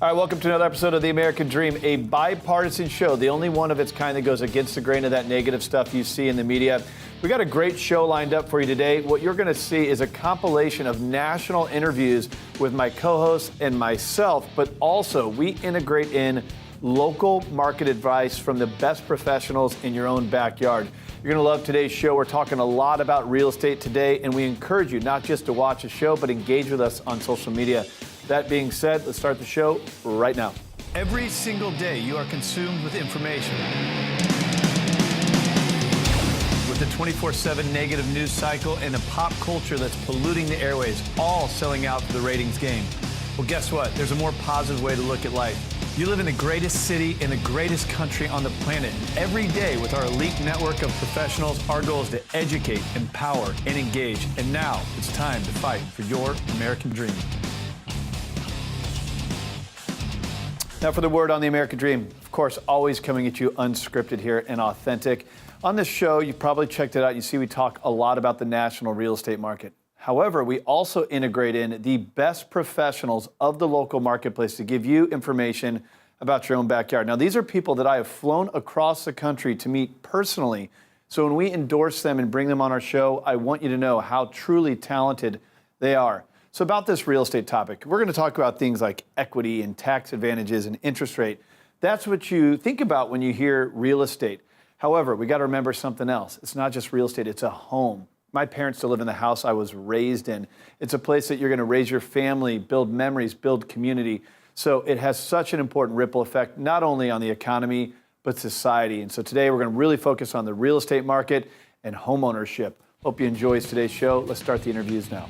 All right, welcome to another episode of The American Dream, a bipartisan show, the only one of its kind that goes against the grain of that negative stuff you see in the media. We got a great show lined up for you today. What you're going to see is a compilation of national interviews with my co-hosts and myself, but also we integrate in local market advice from the best professionals in your own backyard. You're going to love today's show. We're talking a lot about real estate today, and we encourage you not just to watch the show, but engage with us on social media. That being said, let's start the show right now. Every single day, you are consumed with information. With the 24/7 negative news cycle and a pop culture that's polluting the airwaves, all selling out for the ratings game. Well, guess what? There's a more positive way to look at life. You live in the greatest city in the greatest country on the planet. Every day with our elite network of professionals, our goal is to educate, empower, and engage. And now it's time to fight for your American dream. Now for the word on the American Dream, of course, always coming at you unscripted here and authentic. On this show, you probably checked it out. You see we talk a lot about the national real estate market. However, we also integrate in the best professionals of the local marketplace to give you information about your own backyard. Now, these are people that I have flown across the country to meet personally. So when we endorse them and bring them on our show, I want you to know how truly talented they are. So about this real estate topic, we're going to talk about things like equity and tax advantages and interest rate. That's what you think about when you hear real estate. However, we got to remember something else. It's not just real estate, it's a home. My parents still live in the house I was raised in. It's a place that you're going to raise your family, build memories, build community. So it has such an important ripple effect, not only on the economy, but society. And so today we're going to really focus on the real estate market and home ownership. Hope you enjoy today's show. Let's start the interviews now.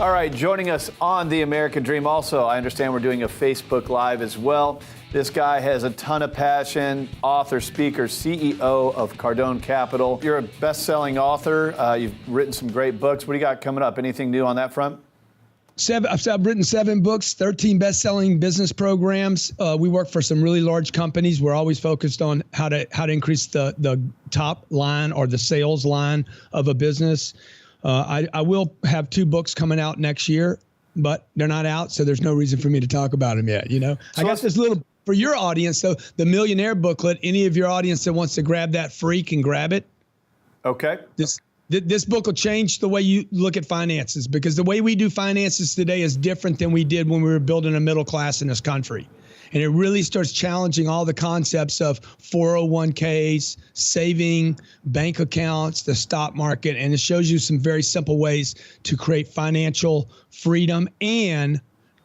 All right, joining us on The American Dream also, I understand we're doing a Facebook Live as well. This guy has a ton of passion, author, speaker, CEO of Cardone Capital. You're a best-selling author. You've written some great books. What do you got coming up? Anything new on that front? I've written 7 books, 13 best-selling business programs. We work for some really large companies. We're always focused on how to increase the top line or the sales line of a business. I will have 2 books coming out next year, but they're not out, so there's no reason for me to talk about them yet. You know, so I got this little for your audience. So the Millionaire booklet. Any of your audience that wants to grab that free can grab it. Okay. This book will change the way you look at finances, because the way we do finances today is different than we did when we were building a middle class in this country. And it really starts challenging all the concepts of 401ks, saving, bank accounts, the stock market. And it shows you some very simple ways to create financial freedom and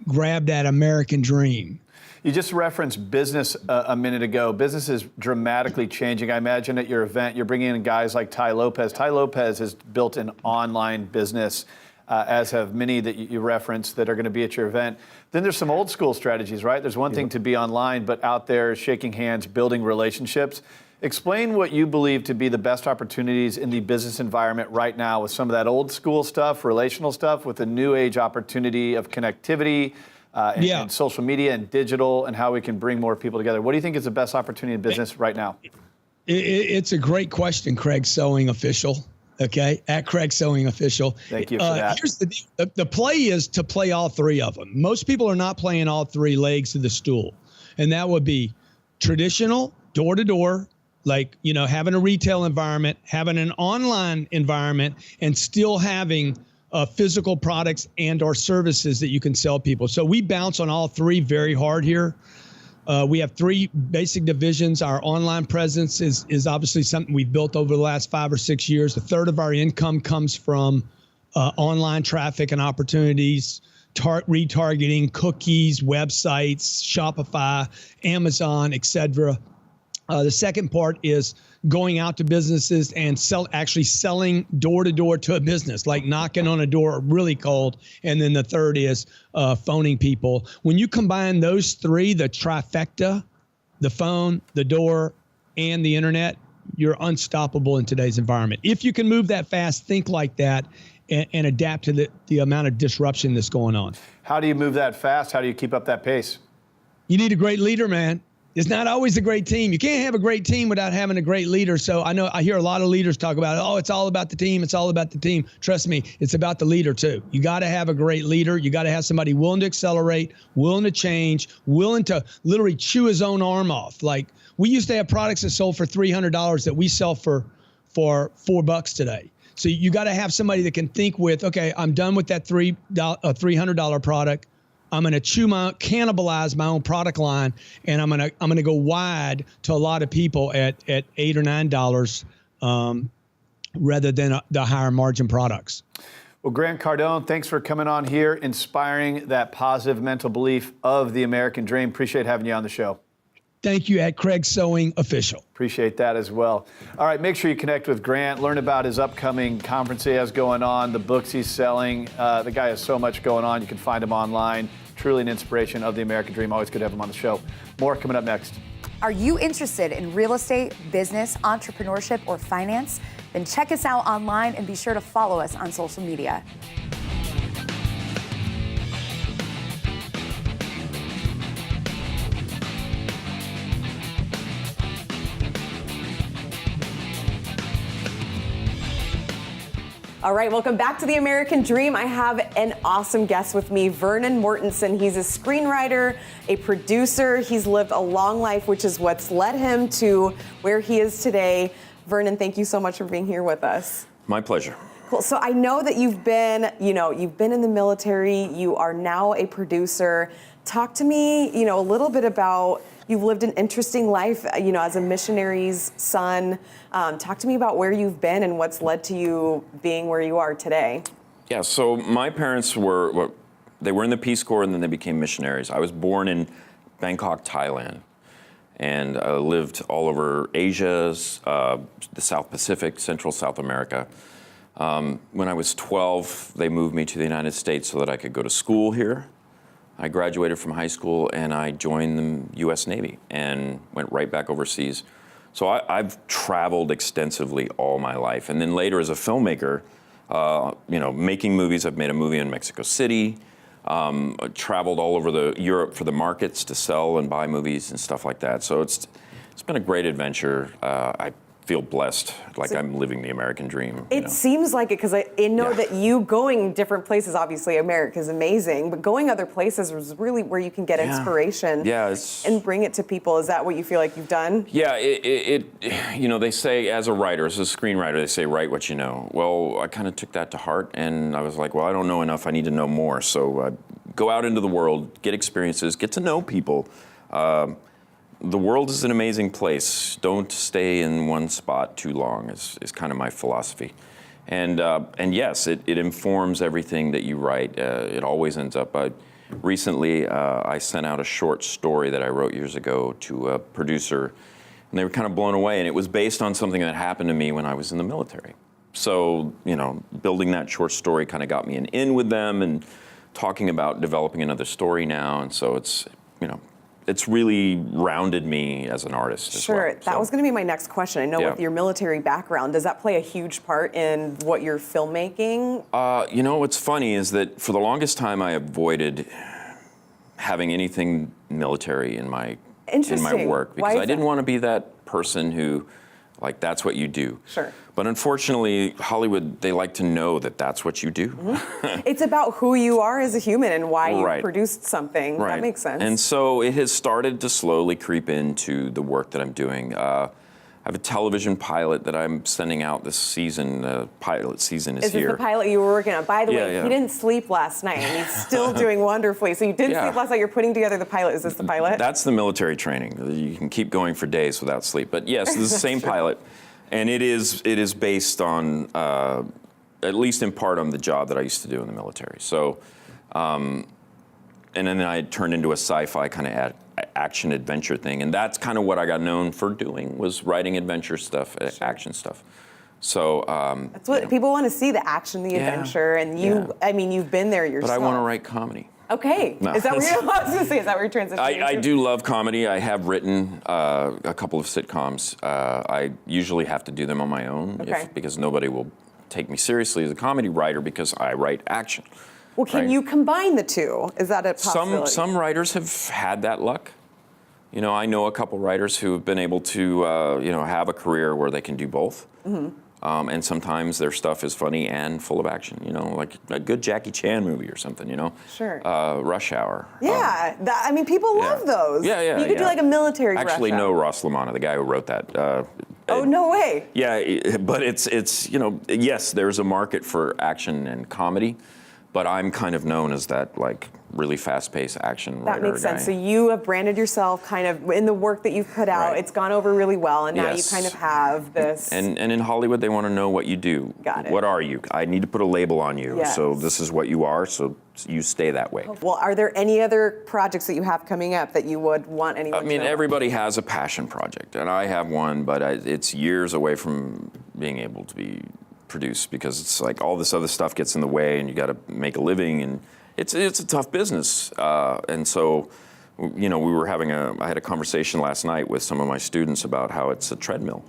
grab that American dream. You just referenced business a minute ago. Business is dramatically changing. I imagine at your event, you're bringing in guys like Tai Lopez. Tai Lopez has built an online business, as have many that you referenced that are going to be at your event. Then there's some old school strategies, right? There's one thing to be online, but out there shaking hands, building relationships. Explain what you believe to be the best opportunities in the business environment right now with some of that old school stuff, relational stuff, with the new age opportunity of connectivity and social media and digital, and how we can bring more people together. What do you think is the best opportunity in business right now? It's a great question, Craig Sewing Official. Okay, at Craig Sewing Official. Thank you for that. Here's the deal. The play is to play all 3 of them. Most people are not playing all 3 legs of the stool. And that would be traditional, door-to-door, like, you know, having a retail environment, having an online environment, and still having physical products and or services that you can sell people. So we bounce on all 3 very hard here. We have 3 basic divisions. Our online presence is obviously something we've built over the last 5 or 6 years. A third of our income comes from online traffic and opportunities, retargeting, cookies, websites, Shopify, Amazon, etc. The second part is going out to businesses and actually selling door to door to a business, like knocking on a door really cold. And then the third is phoning people. When you combine those 3, the trifecta, the phone, the door, and the internet, you're unstoppable in today's environment. If you can move that fast, think like that, and adapt to the amount of disruption that's going on. How do you move that fast? How do you keep up that pace? You need a great leader, man. It's not always a great team. You can't have a great team without having a great leader. So I hear a lot of leaders talk about, oh, it's all about the team. It's all about the team. Trust me, it's about the leader too. You got to have a great leader. You got to have somebody willing to accelerate, willing to change, willing to literally chew his own arm off. Like we used to have products that sold for $300 that we sell for $4 today. So you got to have somebody that can think with, okay, I'm done with that $300 product. I'm going to cannibalize my own product line, and I'm going to go wide to a lot of people at $8 or $9 rather than the higher margin products. Well, Grant Cardone, thanks for coming on here, inspiring that positive mental belief of the American dream. Appreciate having you on the show. Thank you at Craig Sewing Official. Appreciate that as well. All right, make sure you connect with Grant, learn about his upcoming conference he has going on, the books he's selling. The guy has so much going on. You can find him online. Truly an inspiration of the American dream. Always good to have him on the show. More coming up next. Are you interested in real estate, business, entrepreneurship, or finance? Then check us out online and be sure to follow us on social media. All right, welcome back to The American Dream. I have an awesome guest with me, Vernon Mortensen. He's a screenwriter, a producer. He's lived a long life, which is what's led him to where he is today. Vernon, thank you so much for being here with us. My pleasure. Cool. So I know that you've been in the military. You are now a producer. Talk to me, a little bit about, you've lived an interesting life, as a missionary's son. Talk to me about where you've been and what's led to you being where you are today. Yeah, so my parents they were in the Peace Corps and then they became missionaries. I was born in Bangkok, Thailand, and I lived all over Asia, the South Pacific, Central South America. When I was 12, they moved me to the United States so that I could go to school here. I graduated from high school and I joined the U.S. Navy and went right back overseas. So I've traveled extensively all my life. And then later as a filmmaker, making movies. I've made a movie in Mexico City, traveled all over Europe for the markets to sell and buy movies and stuff like that. So it's been a great adventure. I feel blessed, like I'm living the American dream. It seems like it, because I know that you going different places, obviously America is amazing, but going other places is really where you can get inspiration and bring it to people. Is that what you feel like you've done? Yeah, they say as a writer, as a screenwriter, they say write what you know. Well, I kind of took that to heart and I was like, well, I don't know enough, I need to know more. So go out into the world, get experiences, get to know people. The world is an amazing place. Don't stay in one spot too long is kind of my philosophy. And yes, it informs everything that you write. It always ends up. Recently, I sent out a short story that I wrote years ago to a producer, and they were kind of blown away. And it was based on something that happened to me when I was in the military. So, building that short story kind of got me an in with them and talking about developing another story now. And so it's really rounded me as an artist as well. Sure, that was going to be my next question. I know with your military background, does that play a huge part in what you're filmmaking? What's funny is that for the longest time I avoided having anything military in my work because I didn't want to be that person who, that's what you do. Sure. But unfortunately, Hollywood, they like to know that that's what you do. Mm-hmm. It's about who you are as a human and why you produced something. Right. That makes sense. And so it has started to slowly creep into the work that I'm doing. I have a television pilot that I'm sending out this season. The pilot season is here. Is this the pilot you were working on? By the way, he didn't sleep last night, and he's still doing wonderfully. So you didn't sleep last night. You're putting together the pilot. Is this the pilot? That's the military training. You can keep going for days without sleep. But yes, this is the same pilot. And it is based on, at least in part, on the job that I used to do in the military. So, and then I turned into a sci-fi kind of action adventure thing, and that's kind of what I got known for doing, was writing adventure stuff, action stuff. So that's what people want to see: the action, the adventure, and you. I mean, you've been there yourself. But I want to write comedy. Okay. No. Is that what I was going to say? Is that where you're transitioning? I do love comedy. I have written a couple of sitcoms. I usually have to do them on my own because nobody will take me seriously as a comedy writer because I write action. Well, can you combine the two? Is that a possibility? Some writers have had that luck. You know, I know a couple writers who have been able to, you know, have a career where they can do both. And sometimes their stuff is funny and full of action, you know, like a good Jackie Chan movie or something, you know? Sure. Rush Hour. Yeah, I mean, people love those. Yeah. You could do like a military Actually, Rush Hour. know Ross LaManna, the guy who wrote that. Oh, no way. Yeah, but it's, you know, yes, there's a market for action and comedy, but I'm kind of known as that, like, really fast-paced action writer That makes sense. guy. So you have branded yourself kind of in the work that you've put out. Right. It's gone over really well, and now you Yes. kind of have this. And in Hollywood, they want to know what you do. Got it. What are you? I need to put a label on you. Yes. So this is what you are, so you stay that way. Well, are there any other projects that you have coming up that you would want anyone I mean, to know? everybody has a passion project, and I have one, but it's years away from being able to be produced because it's like all this other stuff gets in the way, and you got to make a living, and it's a tough business. And so, you know, I had a conversation last night with some of my students about how it's a treadmill.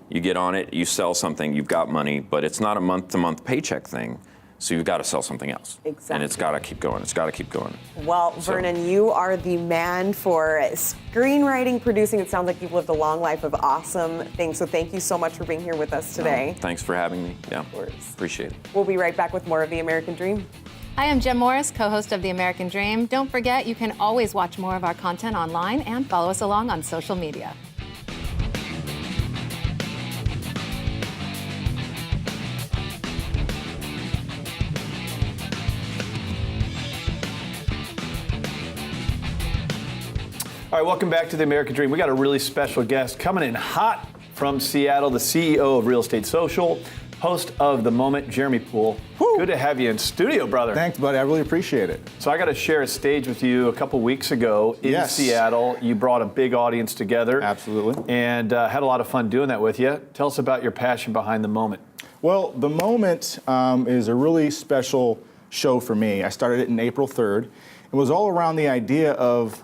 You get on it, you sell something, you've got money, but it's not a month-to-month paycheck thing. So you've got to sell something else. Exactly. And it's got to keep going. It's got to keep going. Well, Vernon, you are the man for screenwriting, producing. It sounds like you've lived a long life of awesome things. So thank you so much for being here with us today. Thanks for having me. Yeah, Of course. appreciate it. We'll be right back with more of The American Dream. Hi, I'm Jenn Morris, co-host of The American Dream. Don't forget, you can always watch more of our content online and follow us along on social media. All right, welcome back to The American Dream. We got a really special guest coming in hot from Seattle, the CEO of Real Estate Social, host of The Moment, Jeramy Poole. Woo. Good to have you in studio, brother. Thanks, buddy. I really appreciate it. So I got to share a stage with you a couple weeks ago in Yes. Seattle. You brought a big audience together. Absolutely. And had a lot of fun doing that with you. Tell us about your passion behind The Moment. Well, The Moment is a really special show for me. I started it in April 3rd. It was all around the idea of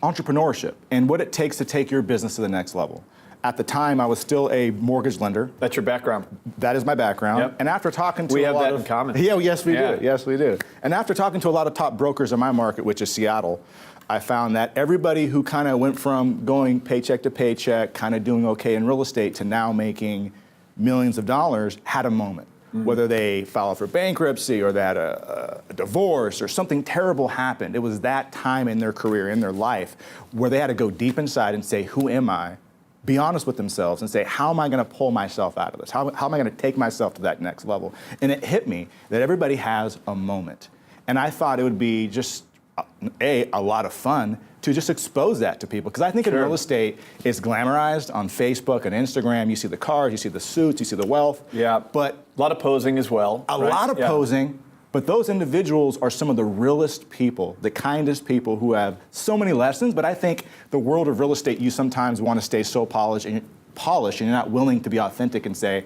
entrepreneurship and what it takes to take your business to the next level. At the time, I was still a mortgage lender. That's your background. That is my background. Yep. And after talking to We a have lot that of, in common. Yeah, yes, we Yeah. do. Yes, we do. And after talking to a lot of top brokers in my market, which is Seattle, I found that everybody who kind of went from going paycheck to paycheck, kind of doing okay in real estate to now making millions of dollars had a moment. Whether they filed for bankruptcy or they had a divorce or something terrible happened, it was that time in their career, in their life, where they had to go deep inside and say, who am I? Be honest with themselves and say, how am I going to pull myself out of this? How am I going to take myself to that next level? And it hit me that everybody has a moment. And I thought it would be just, a lot of fun to just expose that to people. Because I think in real estate, it's glamorized on Facebook and Instagram. You see the cars, you see the suits, you see the wealth. Yeah. But a lot of posing as well. a right? lot of Yeah. posing, but those individuals are some of the realest people, the kindest people who have so many lessons. But I think the world of real estate, you sometimes want to stay so polished and you're not willing to be authentic and say,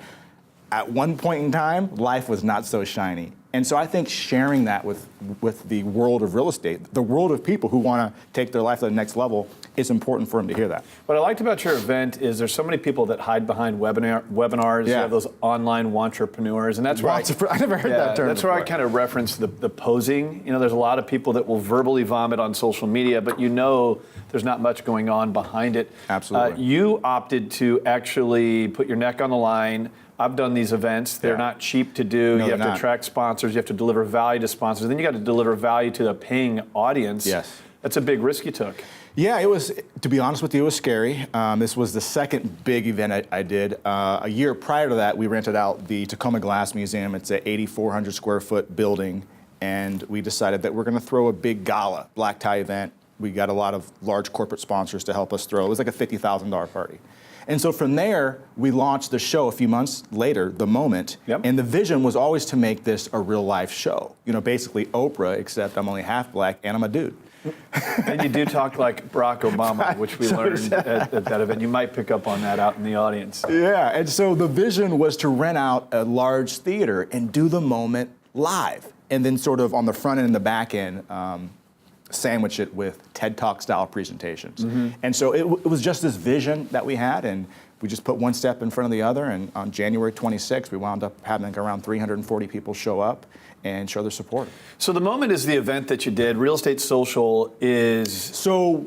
at one point in time, life was not so shiny. And so I think sharing that with the world of real estate, the world of people who want to take their life to the next level, is important for them to hear that. What I liked about your event is there's so many people that hide behind webinars. You Yeah. have those online wantrepreneurs, and that's where I never heard that term That's where I before. kind of reference the posing. You know, there's a lot of people that will verbally vomit on social media, but you know there's not much going on behind it. Absolutely. You opted to actually put your neck on the line. I've done these events. They're Yeah. not cheap to do. No, You have they're to not. attract sponsors. You have to deliver value to sponsors. Then you got to deliver value to the paying audience. Yes. That's a big risk you took. Yeah, it was, to be honest with you, it was scary. This was the second big event I did. A year prior to that, we rented out the Tacoma Glass Museum. It's an 8,400 square foot building. And we decided that we're going to throw a big gala, black tie event. We got a lot of large corporate sponsors to help us throw. It was like a $50,000 party. And so from there, we launched the show a few months later, The Moment. Yep. And the vision was always to make this a real life show. You know, basically Oprah, except I'm only half black and I'm a dude. And you do talk like Barack Obama, which we learned at that event. You might pick up on that out in the audience. Yeah, and so the vision was to rent out a large theater and do The Moment live. And then sort of on the front end and the back end, sandwich it with TED Talk style presentations. And so it was just this vision that we had, and we just put one step in front of the other. And on January 26th, we wound up having around 340 people show up and show their support. So The Moment is the event that you did. Real Estate Social is... So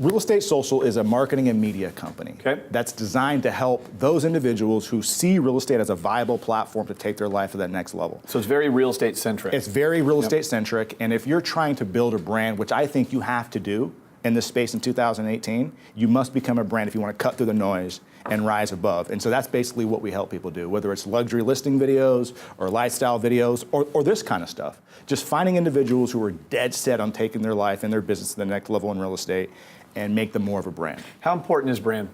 Real Estate Social is a marketing and media company that's designed to help those individuals who see real estate as a viable platform to take their life to that next level. So it's very real estate centric. It's very real estate centric, and if you're trying to build a brand, which I think you have to do in this space in 2018, you must become a brand if you want to cut through the noise and rise above. And so that's basically what we help people do, whether it's luxury listing videos or lifestyle videos or this kind of stuff. Just finding individuals who are dead set on taking their life and their business to the next level in real estate and make them more of a brand. How important is brand?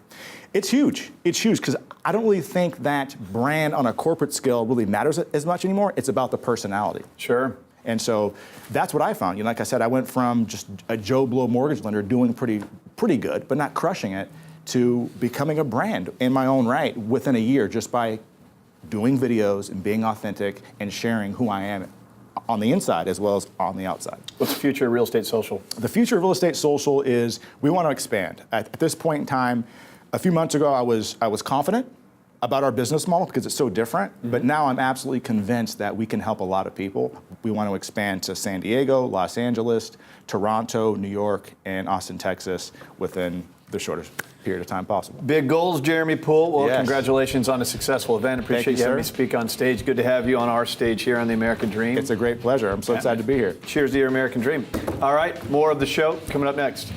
It's huge. It's huge because I don't really think that brand on a corporate scale really matters as much anymore. It's about the personality. Sure. And so that's what I found. Like I said, I went from just a Joe Blow mortgage lender doing pretty good, but not crushing it, to becoming a brand in my own right within a year just by doing videos and being authentic and sharing who I am on the inside as well as on the outside. What's the future of Real Estate Social? The future of Real Estate Social is we want to expand. At this point in time, a few months ago, I was confident about our business model because it's so different, but now I'm absolutely convinced that we can help a lot of people. We want to expand to San Diego, Los Angeles, Toronto, New York, and Austin, Texas within the shortest period of time possible. Big goals, Jeramy Poole. Well, Yes. Congratulations on a successful event. Appreciate you having me sir. speak on stage. Good to have you on our stage here on The American Dream. It's a great pleasure. I'm so excited to be here. Cheers to your American Dream. All right, more of the show coming up next.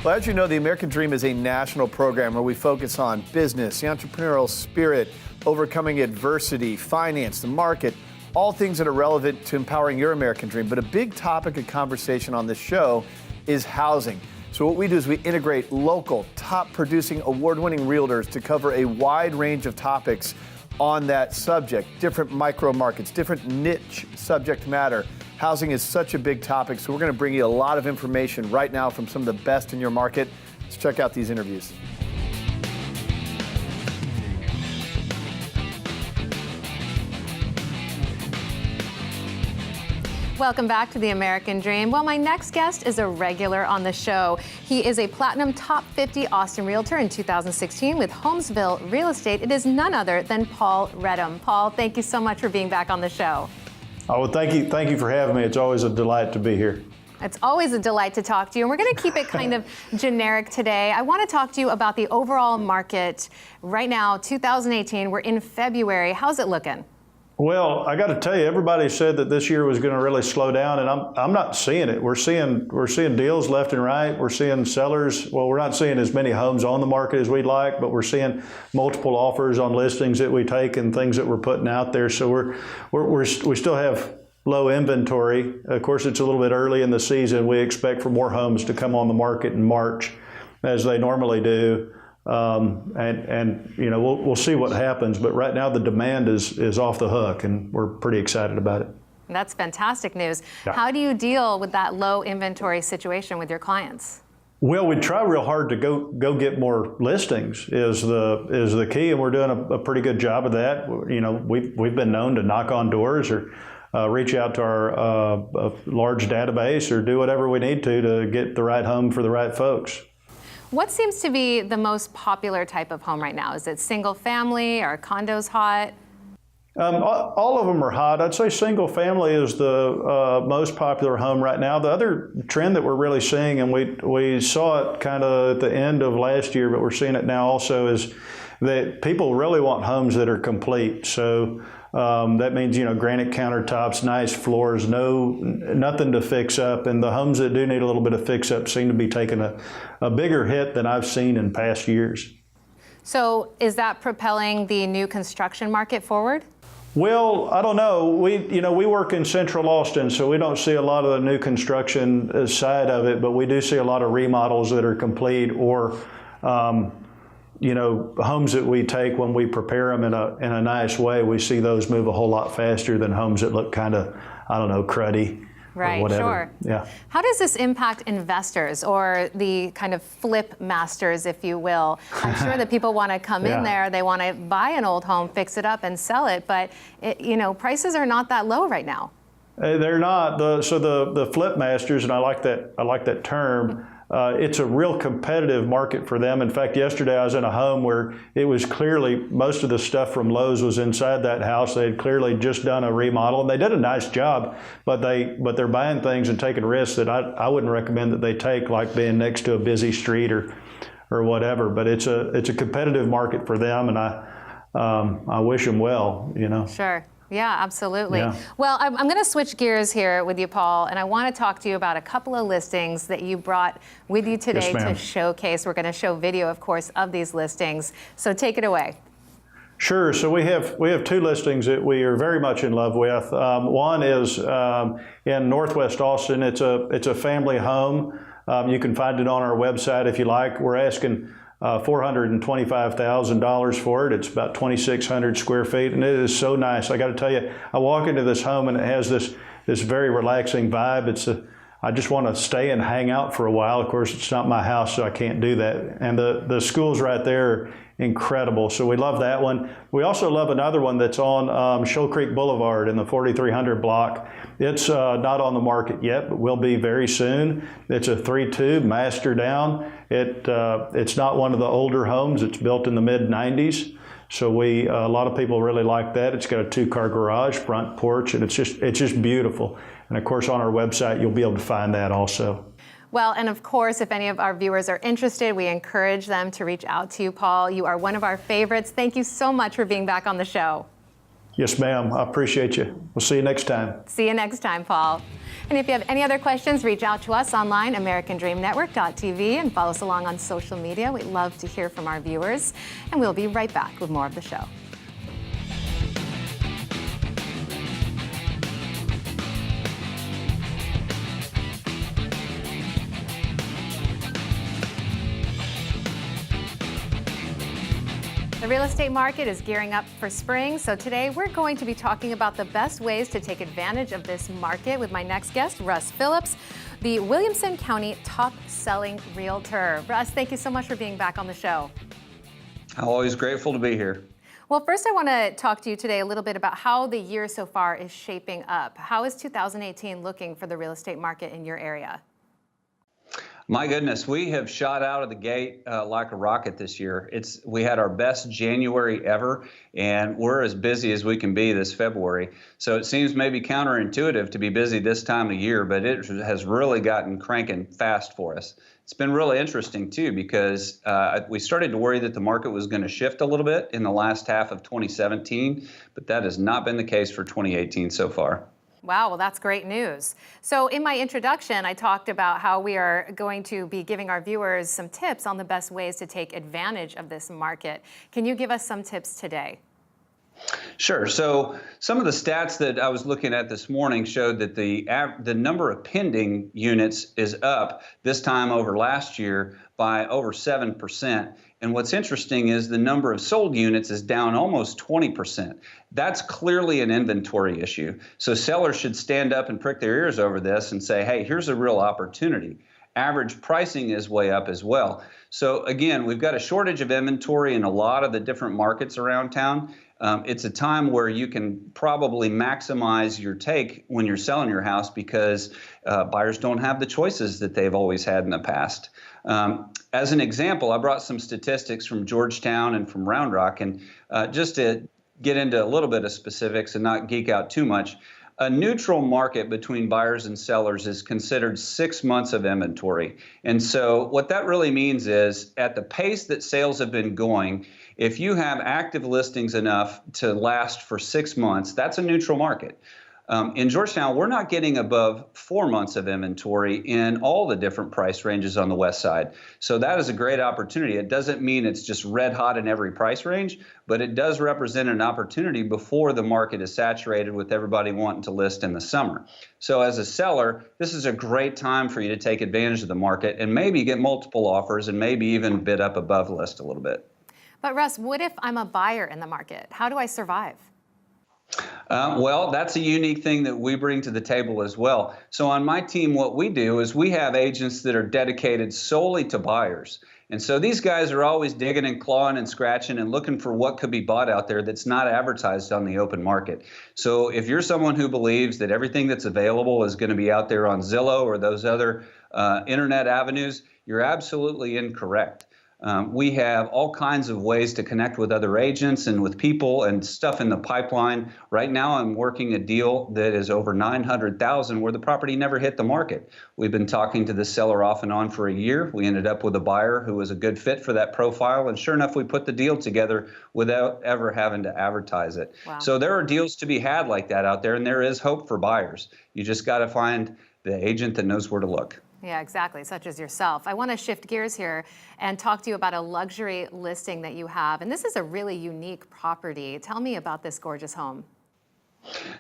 Well, as you know, the American Dream is a national program where we focus on business, the entrepreneurial spirit, overcoming adversity, finance, the market, all things that are relevant to empowering your American Dream. But a big topic of conversation on this show is housing. So what we do is we integrate local, top-producing, award-winning realtors to cover a wide range of topics on that subject, different micro markets, different niche subject matter. Housing is such a big topic, so we're going to bring you a lot of information right now from some of the best in your market. Let's check out these interviews. Welcome back to The American Dream. Well, my next guest is a regular on the show. He is a Platinum Top 50 Austin Realtor in 2016 with Homesville Real Estate. It is none other than Paul Reddam. Paul, thank you so much for being back on the show. Oh, well, thank you for having me. It's always a delight to be here. It's always a delight to talk to you, and we're going to keep it kind of generic today. I want to talk to you about the overall market right now, 2018. We're in February. How's it looking? Well, I got to tell you, everybody said that this year was going to really slow down, and I'm not seeing it. We're seeing deals left and right. We're seeing sellers. Well, we're not seeing as many homes on the market as we'd like, but we're seeing multiple offers on listings that we take and things that we're putting out there. So we still have low inventory. Of course, it's a little bit early in the season. We expect for more homes to come on the market in March, as they normally do. And you know, we'll see what happens, but right now the demand is off the hook, and we're pretty excited about it. That's fantastic news. Yeah. How do you deal with that low inventory situation with your clients? Well, we try real hard to go get more listings is the key, and we're doing a pretty good job of that. You know, we've been known to knock on doors or reach out to our large database or do whatever we need to get the right home for the right folks. What seems to be the most popular type of home right now? Is it single family or condos hot? All of them are hot. I'd say single family is the most popular home right now. The other trend that we're really seeing, and we saw it kind of at the end of last year, but we're seeing it now also, is that people really want homes that are complete. So that means, you know, granite countertops, nice floors, nothing to fix up. And the homes that do need a little bit of fix up seem to be taking a bigger hit than I've seen in past years. So is that propelling the new construction market forward? Well, I don't know. We work in Central Austin, so we don't see a lot of the new construction side of it, but we do see a lot of remodels that are complete or homes that we take when we prepare them in a nice way. We see those move a whole lot faster than homes that look kind of, cruddy. Right, or whatever. sure. Yeah. How does this impact investors or the kind of flip masters, if you will? I'm sure that people want to come in there, they want to buy an old home, fix it up, and sell it, but prices are not that low right now. They're not. So the flip masters, and I like that term. it's a real competitive market for them. In fact, yesterday I was in a home where it was clearly most of the stuff from Lowe's was inside that house. They had clearly just done a remodel, and they did a nice job, but they're buying things and taking risks that I wouldn't recommend that they take, like being next to a busy street or whatever. But it's a competitive market for them, and I wish them well, you know. Sure. Yeah, absolutely. Yeah. Well, I'm going to switch gears here with you, Paul, and I want to talk to you about a couple of listings that you brought with you today Yes, to ma'am. showcase. We're going to show video, of course, of these listings. So take it away. Sure. So we have two listings that we are very much in love with. One is in Northwest Austin. It's a family home. You can find it on our website if you like. We're asking $425,000 for it. It's about 2,600 square feet, and it is so nice. I got to tell you, I walk into this home and it has this very relaxing vibe. I just want to stay and hang out for a while. Of course, it's not my house, so I can't do that. And the schools right there are incredible. So we love that one. We also love another one that's on Shoal Creek Boulevard in the 4300 block. It's not on the market yet, but will be very soon. It's a 3-2 master down. It's not one of the older homes. It's built in the mid-90s. So a lot of people really like that. It's got a 2-car garage, front porch, and it's just beautiful. And of course, on our website, you'll be able to find that also. Well, and of course, if any of our viewers are interested, we encourage them to reach out to you, Paul. You are one of our favorites. Thank you so much for being back on the show. Yes, ma'am. I appreciate you. We'll see you next time. See you next time, Paul. And if you have any other questions, reach out to us online, AmericanDreamNetwork.tv, and follow us along on social media. We'd love to hear from our viewers. And we'll be right back with more of the show. The real estate market is gearing up for spring, so today we're going to be talking about the best ways to take advantage of this market with my next guest, Russ Phillips, the Williamson County top-selling realtor. Russ, thank you so much for being back on the show. I'm always grateful to be here. Well, first I want to talk to you today a little bit about how the year so far is shaping up. How is 2018 looking for the real estate market in your area? My goodness, we have shot out of the gate like a rocket this year. We had our best January ever, and we're as busy as we can be this February. So it seems maybe counterintuitive to be busy this time of year, but it has really gotten cranking fast for us. It's been really interesting, too, because we started to worry that the market was going to shift a little bit in the last half of 2017, but that has not been the case for 2018 so far. Wow, well, that's great news. So in my introduction, I talked about how we are going to be giving our viewers some tips on the best ways to take advantage of this market. Can you give us some tips today? Sure. So some of the stats that I was looking at this morning showed that the number of pending units is up this time over last year by over 7%. And what's interesting is the number of sold units is down almost 20%. That's clearly an inventory issue. So sellers should stand up and prick their ears over this and say, hey, here's a real opportunity. Average pricing is way up as well. So again, we've got a shortage of inventory in a lot of the different markets around town. It's a time where you can probably maximize your take when you're selling your house because buyers don't have the choices that they've always had in the past. As an example, I brought some statistics from Georgetown and from Round Rock, and just to get into a little bit of specifics and not geek out too much, a neutral market between buyers and sellers is considered 6 months of inventory. And so what that really means is at the pace that sales have been going, if you have active listings enough to last for 6 months, that's a neutral market. In Georgetown, we're not getting above 4 months of inventory in all the different price ranges on the west side. So that is a great opportunity. It doesn't mean it's just red hot in every price range, but it does represent an opportunity before the market is saturated with everybody wanting to list in the summer. So as a seller, this is a great time for you to take advantage of the market and maybe get multiple offers and maybe even bid up above list a little bit. But Russ, what if I'm a buyer in the market? How do I survive? Well, that's a unique thing that we bring to the table as well. So on my team, what we do is we have agents that are dedicated solely to buyers. And so these guys are always digging and clawing and scratching and looking for what could be bought out there that's not advertised on the open market. So if you're someone who believes that everything that's available is going to be out there on Zillow or those other internet avenues, you're absolutely incorrect. We have all kinds of ways to connect with other agents and with people and stuff in the pipeline. Right now, I'm working a deal that is over $900,000 where the property never hit the market. We've been talking to the seller off and on for a year. We ended up with a buyer who was a good fit for that profile. And sure enough, we put the deal together without ever having to advertise it. Wow. So there are deals to be had like that out there, and there is hope for buyers. You just got to find the agent that knows where to look. Yeah, exactly, such as yourself. I want to shift gears here and talk to you about a luxury listing that you have. And this is a really unique property. Tell me about this gorgeous home.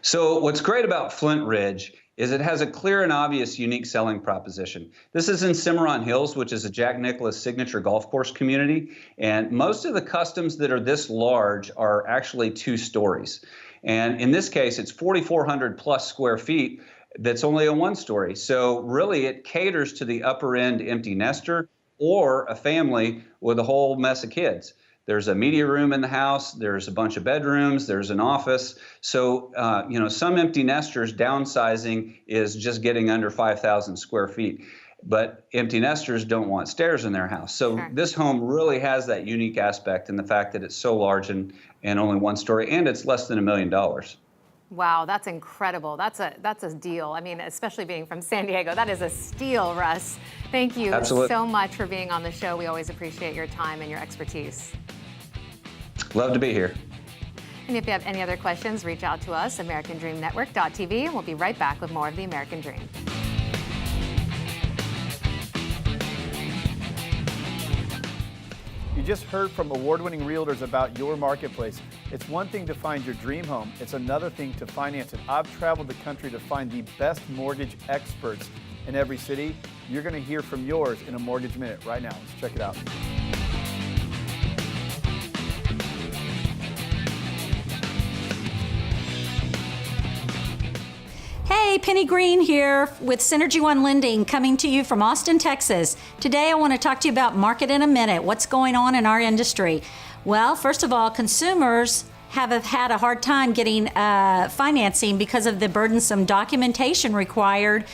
So what's great about Flint Ridge is it has a clear and obvious unique selling proposition. This is in Cimarron Hills, which is a Jack Nicklaus signature golf course community. And most of the customs that are this large are actually 2 stories. And in this case, it's 4,400 plus square feet. That's only a 1-story. So really it caters to the upper end empty nester or a family with a whole mess of kids. There's a media room in the house. There's a bunch of bedrooms. There's an office. So, some empty nesters downsizing is just getting under 5,000 square feet. But empty nesters don't want stairs in their house. So This home really has that unique aspect in the fact that it's so large and only 1-story, and it's less than $1 million. Wow, that's incredible. That's a deal. I mean, especially being from San Diego, that is a steal, Russ. Thank you so much for being on the show. We always appreciate your time and your expertise. Love to be here. And if you have any other questions, reach out to us, AmericanDreamNetwork.tv, and we'll be right back with more of The American Dream. You just heard from award-winning realtors about your marketplace. It's one thing to find your dream home. It's another thing to finance it. I've traveled the country to find the best mortgage experts in every city. You're going to hear from yours in a Mortgage Minute right now. Let's check it out. Hey, Penny Green here with Synergy One Lending, coming to you from Austin, Texas. Today I want to talk to you about Market in a Minute, what's going on in our industry. Well, first of all, consumers have had a hard time getting financing because of the burdensome documentation required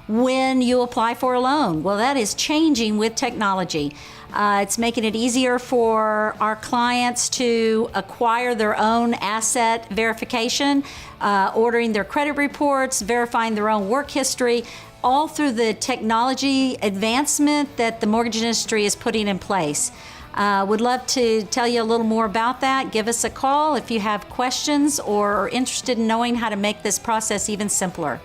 when you apply for a loan. Well, that is changing with technology. It's making it easier for our clients to acquire their own asset verification, ordering their credit reports, verifying their own work history, all through the technology advancement that the mortgage industry is putting in place. Would love to tell you a little more about that. Give us a call if you have questions or are interested in knowing how to make this process even simpler.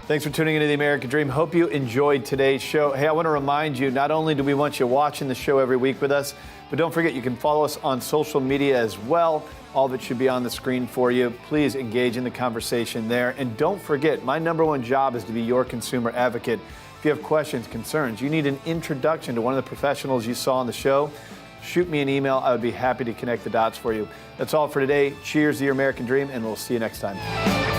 Thanks for tuning into The American Dream. Hope you enjoyed today's show. Hey, I want to remind you, not only do we want you watching the show every week with us, but don't forget you can follow us on social media as well. All of it should be on the screen for you. Please engage in the conversation there. And don't forget, my #1 job is to be your consumer advocate. If you have questions, concerns, you need an introduction to one of the professionals you saw on the show, shoot me an email. I would be happy to connect the dots for you. That's all for today. Cheers to your American Dream, and we'll see you next time.